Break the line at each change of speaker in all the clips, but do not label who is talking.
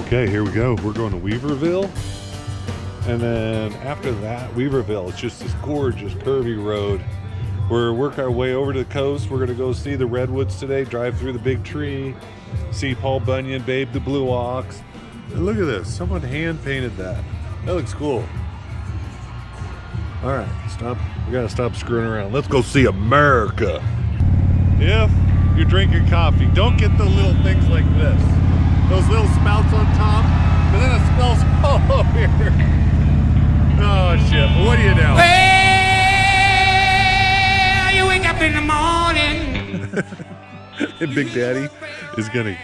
Okay, here we go. We're going to Weaverville. And then after that, Weaverville, it's just this gorgeous curvy road. We're working our way over to the coast. We're gonna go see the redwoods today, drive through the big tree, see Paul Bunyan, Babe the Blue Ox. And look at this, someone hand painted that. That looks cool. All right, stop. We gotta stop screwing around. Let's go see America. If you're drinking coffee, don't get the little things like this. Those little spouts on top, but then it smells all over here. Oh shit, but what do you know?
Well, you wake up in the morning.
And Big Daddy is gonna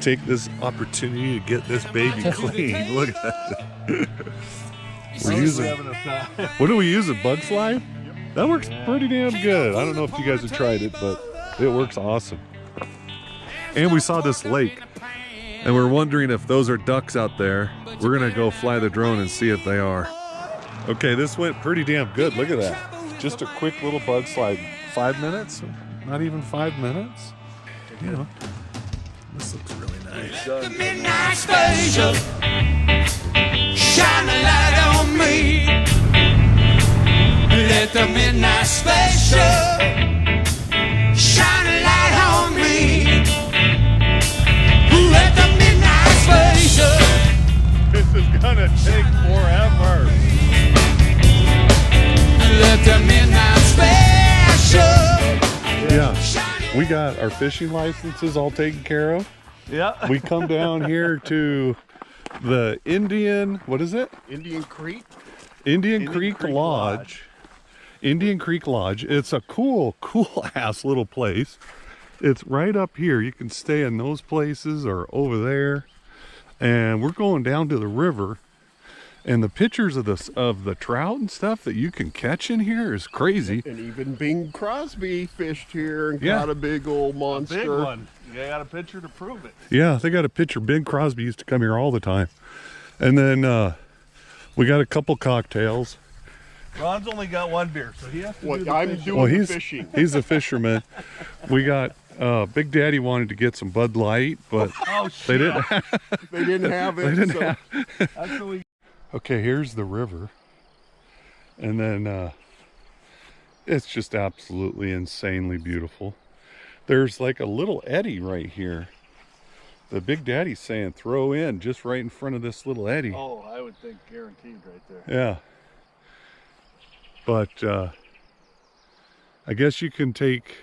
take this opportunity to get this baby clean. Look at that. We're using, what do we use, a bug slide? That works pretty damn good. I don't know if you guys have tried it, but it works awesome. And we saw this lake, and we're wondering if those are ducks out there. We're gonna go fly the drone and see if they are. Okay, this went pretty damn good. Look at that. Just a quick little bug slide. 5 minutes? Not even 5 minutes? You know, this looks really nice.
The midnight special, shine a light on me. Let the midnight special shine a light on me. Let the midnight special.
This is gonna take forever.
Let the midnight special.
Yeah, we got our fishing licenses all taken care of.
Yeah.
We come down here to the Indian, what is it?
Indian Creek?
Indian Creek Lodge. Indian Creek Lodge. It's a cool ass little place. It's right up here. You can stay in those places or over there. And we're going down to the river. And the pictures of the trout and stuff that you can catch in here is crazy.
And even Bing Crosby fished here and caught a big old monster.
Big one. You got a picture to prove it.
Yeah, they got a picture. Bing Crosby used to come here all the time. And then we got a couple cocktails.
Ron's only got one beer, so he has to do the
I'm
fishing.
doing
Well,
the fishing.
he's a fisherman. We got Big Daddy wanted to get some Bud Light, but
Oh,
they
shit.
didn't.
They didn't have it.
They didn't
so
have.
That's what we...
Okay, here's the river, and then it's just absolutely insanely beautiful. There's like a little eddy right here. The Big Daddy's saying throw in just right in front of this little eddy.
Oh, I would think guaranteed right there.
Yeah. But I guess you can take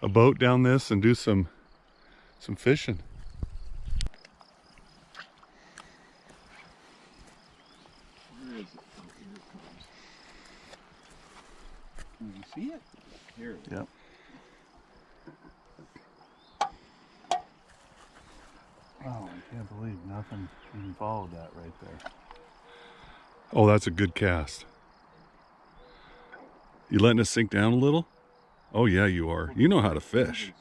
a boat down this and do some fishing.
Where is it? Oh, here it comes. Can you see it? Here it is.
Yep. Oh, I can't believe nothing even followed that right there.
Oh, that's a good cast. You letting it sink down a little? Oh yeah, you are. You know how to fish.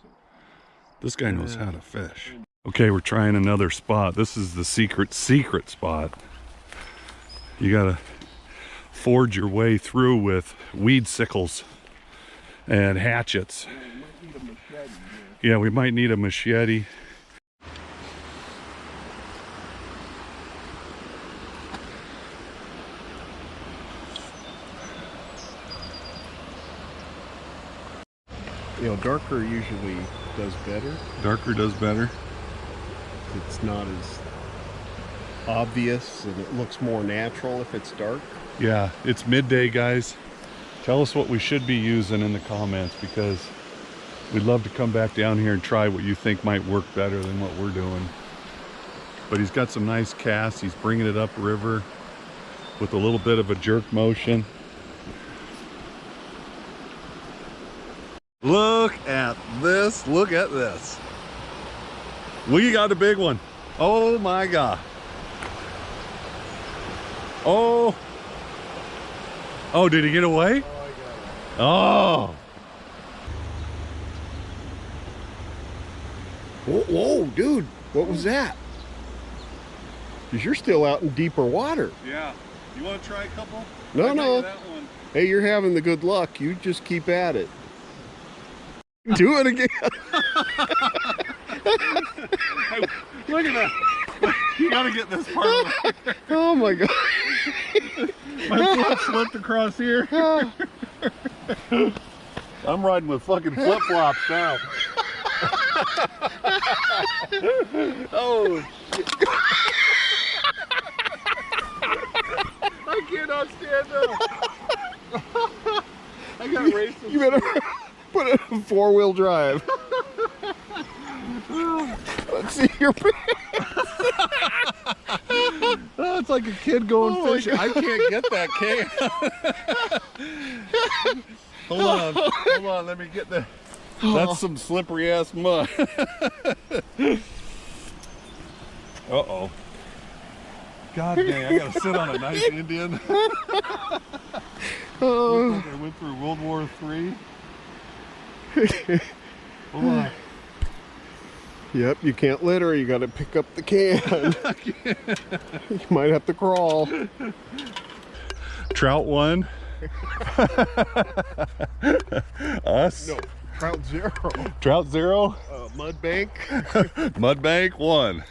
This guy knows how to fish. Okay, we're trying another spot. This is the secret spot. You gotta forge your way through with weed sickles and hatchets. Yeah, we might need a machete.
You know, darker usually does better.
Darker does better.
It's not as obvious and it looks more natural if it's dark.
Yeah, it's midday, guys. Tell us what we should be using in the comments, because we'd love to come back down here and try what you think might work better than what we're doing. But he's got some nice casts. He's bringing it up river with a little bit of a jerk motion. Look at this. Look at this. We got a big one. Oh my God. Oh. Oh, did he get away? Oh.
Whoa, dude. What was that? Because you're still out in deeper water.
Yeah. You want to try a couple?
No.
That one.
Hey, you're having the good luck. You just keep at it. Do it again.
Look at that. You gotta get this part.
Oh my god.
My foot slipped across here. I'm riding with fucking flip-flops now.
Oh shit. I cannot stand up.
I got racing.
You better put it in 4-wheel drive. Let's see your pants.
Oh, it's like a kid going fishing. I can't get that can. Hold on, let me get that. That's some slippery ass mud. Uh-oh. God dang, I gotta sit on a nice Indian. Looks like I went through World War III. Hold on.
Yep, you can't litter, you gotta pick up the can. You might have to crawl.
Trout 1. Us.
No, trout 0.
Trout 0.
Mud bank.
Mud bank 1.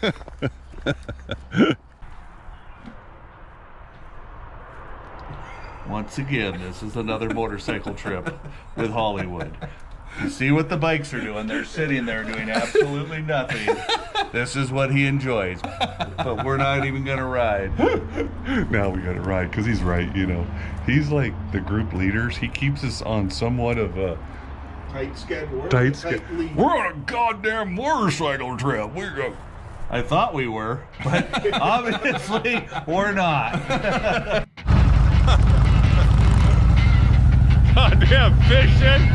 Once again, this is another motorcycle trip with Hollywood. You see what the bikes are doing. They're sitting there doing absolutely nothing. This is what he enjoys. But we're not even going to ride. Now we got to ride because he's right, you know. He's like the group leaders. He keeps us on somewhat of a
Tight schedule.
We're on a goddamn motorcycle trip. I thought we were, but obviously we're not. Goddamn fishing.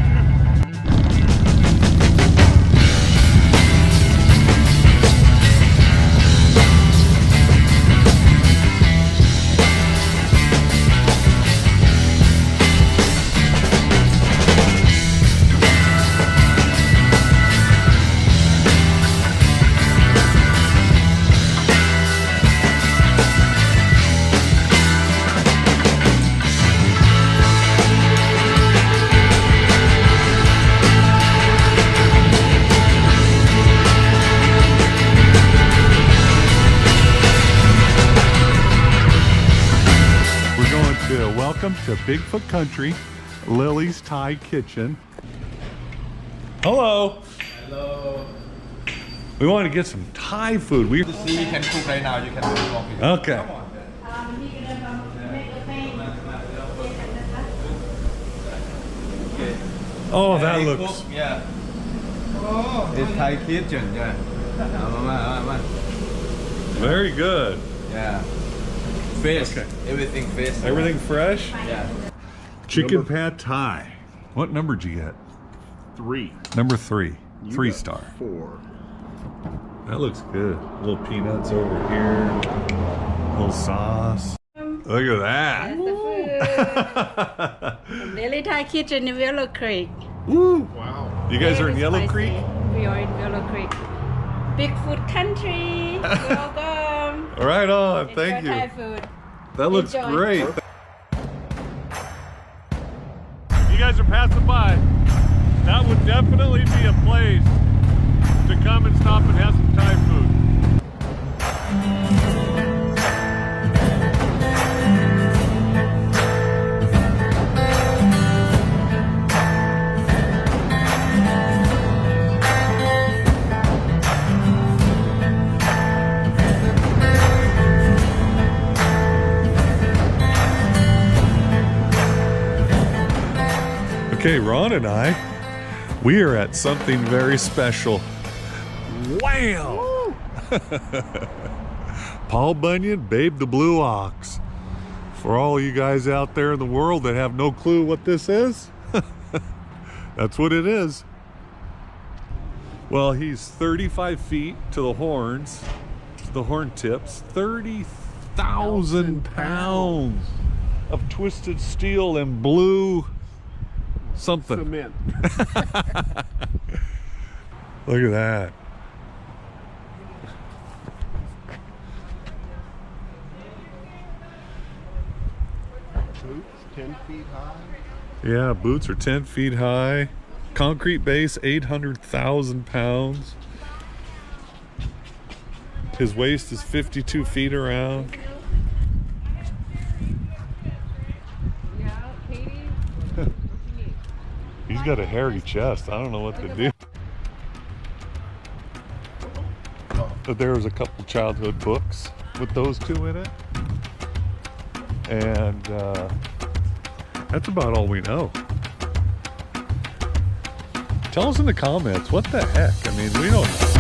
Welcome to Bigfoot Country, Lily's Thai Kitchen. Hello.
Hello.
We want to get some Thai food. We
See, you can cook right now. You can cook.
okay. Oh, that looks.
Yeah. Oh. It's Thai kitchen. Yeah.
Very good.
Yeah. Fish.
Okay.
Everything fish.
Everything fresh?
Yeah.
Chicken pad Thai. What number did you get?
3.
Number 3.
You
3-star.
4.
That looks good. Little peanuts over here. Little sauce. Look at that.
Lily Thai Kitchen in Willow Creek.
Woo.
Wow.
You guys are in
Very
Yellow
spicy.
Creek?
We are in Willow Creek. Bigfoot Country. Welcome.
Right on.
Enjoy
Thank
Thai
you.
food.
That looks
Enjoy.
great. You guys are passing by. That would definitely be a place to come and stop and have some Thai food. Okay, Ron and we are at something very special. Wow! Paul Bunyan, Babe the Blue Ox. For all you guys out there in the world that have no clue what this is, that's what it is. Well, he's 35 feet to the horns, to the horn tips, 30,000 pounds of twisted steel and blue something.
Cement.
Look at that.
Boots 10 feet high.
Yeah, boots are 10 feet high. Concrete base, 800,000 pounds. His waist is 52 feet around.
Yeah, Katie.
He's got a hairy chest. I don't know what to do. But there was a couple childhood books with those two in it. And that's about all we know. Tell us in the comments, what the heck? I mean, we don't know.